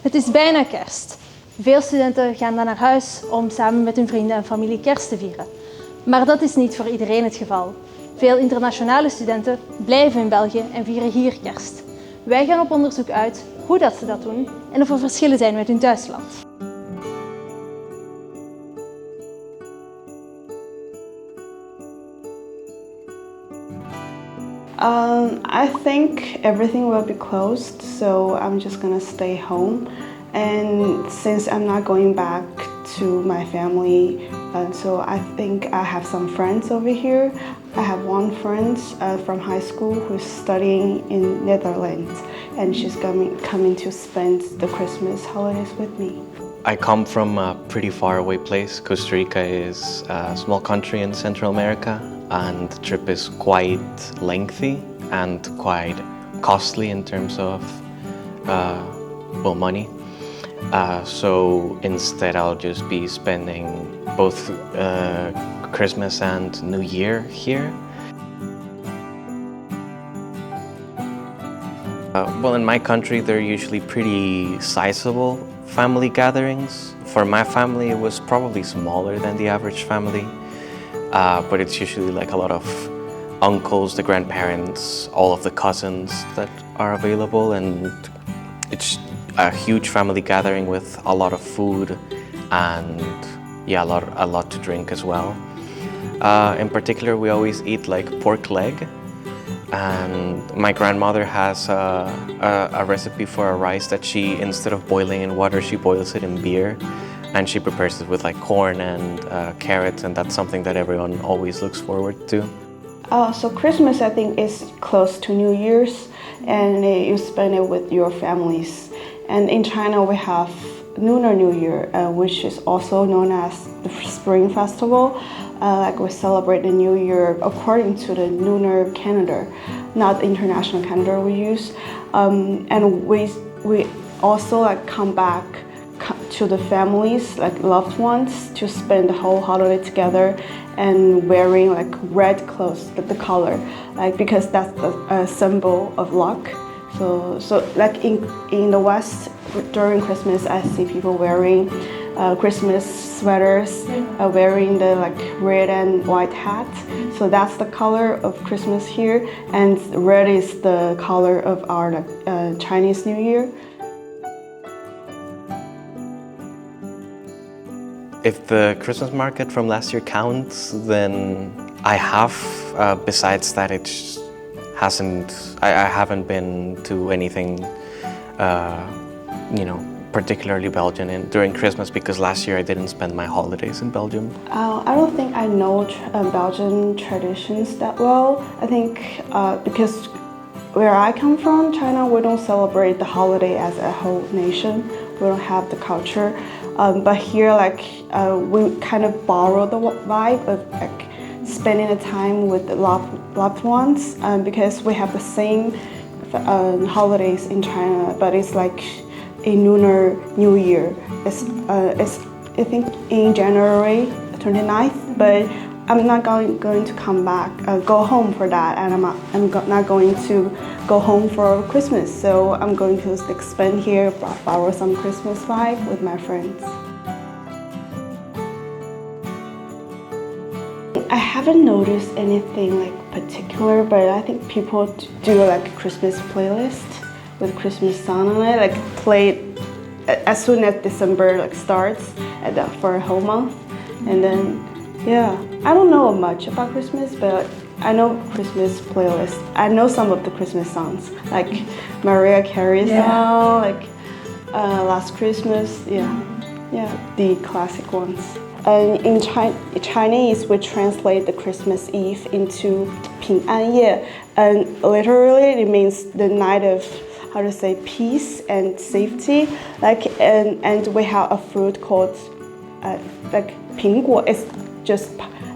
Het is bijna kerst. Veel studenten gaan dan naar huis om samen met hun vrienden en familie kerst te vieren. Maar dat is niet voor iedereen het geval. Veel internationale studenten blijven in België en vieren hier kerst. Wij gaan op onderzoek uit hoe dat ze dat doen en of er verschillen zijn met hun thuisland. I think everything will be closed, so I'm just gonna stay home. And since I'm not going back to my family, so I think I have some friends over here. I have one friend from high school who's studying in Netherlands, and she's coming to spend the Christmas holidays with me. I come from a pretty far away place. Costa Rica is a small country in Central America, and the trip is quite lengthy and quite costly in terms of money. So instead I'll just be spending both Christmas and New Year here. Well, in my country they're usually pretty sizable family gatherings. For my family it was probably smaller than the average family, but it's usually like a lot of uncles, the grandparents, all of the cousins that are available, and it's a huge family gathering with a lot of food and a lot to drink as well. In particular, we always eat like pork leg, and my grandmother has a recipe for a rice that she, instead of boiling in water, she boils it in beer, and she prepares it with like corn and carrots, and that's something that everyone always looks forward to. So Christmas, I think, is close to New Year's, and you spend it with your families. And in China, we have Lunar New Year, which is also known as the Spring Festival. Like we celebrate the New Year according to the lunar calendar, not the international calendar we use. And we also like come back to the families, like loved ones, to spend the whole holiday together and wearing like red clothes, the color, like because that's a symbol of luck. So like in the West, during Christmas, I see people wearing Christmas sweaters, wearing the like red and white hat. So that's the color of Christmas here, and red is the color of our Chinese New Year. If the Christmas market from last year counts, then I have. Besides that, I haven't been to anything, particularly Belgian during Christmas, because last year I didn't spend my holidays in Belgium. I don't think I know Belgian traditions that well. I think because where I come from, China, we don't celebrate the holiday as a whole nation. We don't have the culture. But here, we kind of borrow the vibe of like spending the time with the loved ones, because we have the same holidays in China, but it's like a Lunar New Year. It's I think in January 29th, but I'm not going to come back, go home for that, and I'm not going to go home for Christmas. So I'm going to spend here, borrow some Christmas vibe with my friends. I haven't noticed anything like particular, but I think people do like a Christmas playlist with Christmas song on it, like play as soon as December starts for a whole month, and then I don't know much about Christmas, but I know Christmas playlist. I know some of the Christmas songs, like Mariah Carey's song, like Last Christmas, the classic ones. And in Chinese, we translate the Christmas Eve into 平安夜, and literally it means the night of peace and safety. And we have a fruit called 苹果. It's just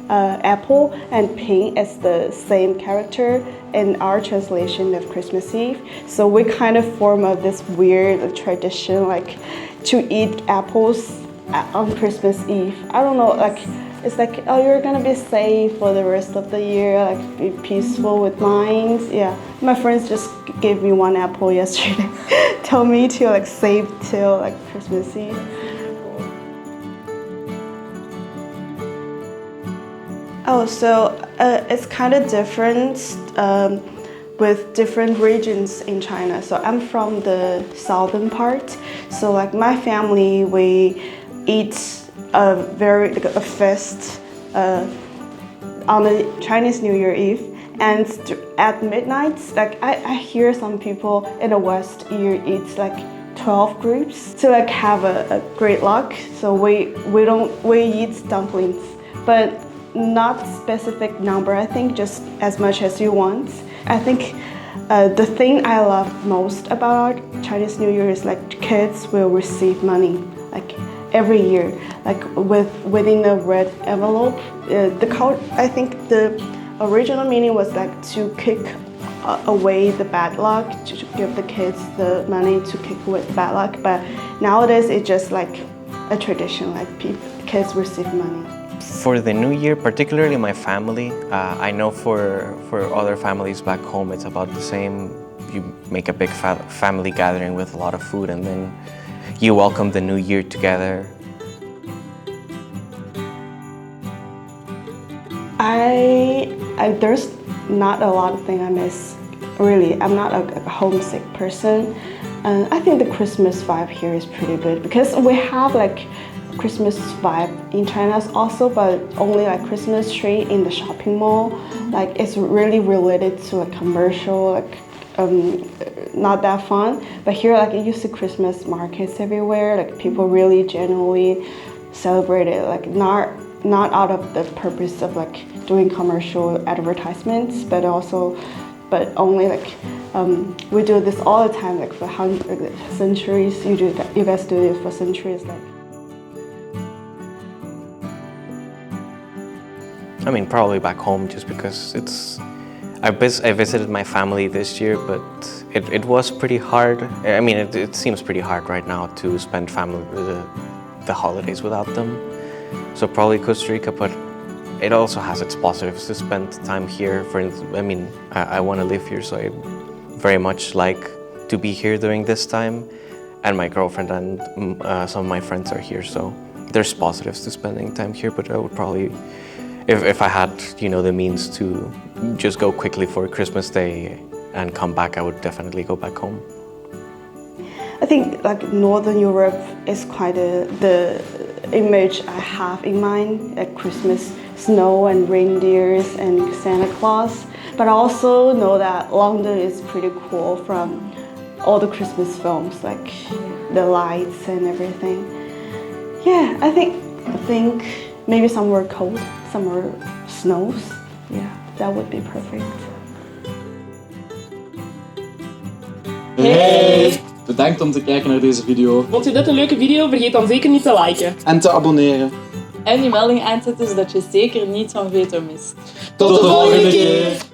apple, and 平 is the same character in our translation of Christmas Eve. So we kind of form this weird tradition, like to eat apples on Christmas Eve. I don't know, it's like, oh, you're gonna be safe for the rest of the year, like be peaceful with minds. Yeah, my friends just gave me one apple yesterday. told me to like save till like Christmas Eve. Oh, so it's kind of different with different regions in China. So I'm from the southern part. So like my family, we eat a feast on the Chinese New Year Eve. And at midnight, like I hear some people in the West eat like 12 groups to like have a great luck. So we eat dumplings, but not specific number. I think just as much as you want. I think the thing I love most about Chinese New Year is like kids will receive money like every year, like within a red envelope. I think the original meaning was like to kick away the bad luck, to give the kids the money to kick away the bad luck. But nowadays it's just like a tradition, like kids receive money. For the New Year, particularly my family, I know for other families back home it's about the same. You make a big family gathering with a lot of food and then you welcome the New Year together. There's not a lot of things I miss, really. I'm not a homesick person. I think the Christmas vibe here is pretty good because we have like Christmas vibe in China also, but only like Christmas tree in the shopping mall. Like it's really related to a commercial, like not that fun. But here, like you see Christmas markets everywhere. Like people really genuinely celebrate it. Like not out of the purpose of like doing commercial advertisements, but only like we do this all the time. Like for centuries, you guys do it for centuries. Like. I mean, probably back home just because I visited my family this year, but it was pretty hard. I mean, it seems pretty hard right now to spend the holidays without them. So probably Costa Rica, but it also has its positives to spend time here. For instance, I mean, I want to live here, so I very much like to be here during this time. And my girlfriend and some of my friends are here, so there's positives to spending time here, but I would probably, if I had, the means to just go quickly for Christmas Day and come back, I would definitely go back home. I think like Northern Europe is quite the image I have in mind, like Christmas snow and reindeers and Santa Claus. But I also know that London is pretty cool from all the Christmas films, like the lights and everything. Yeah, I think maybe somewhere cold, somewhere snows. Yeah, that would be perfect. Hey! Bedankt om te kijken naar deze video. Vond je dit een leuke video? Vergeet dan zeker niet te liken. En te abonneren. En die melding aanzetten zodat je zeker niets van Veto mist. Tot de volgende keer!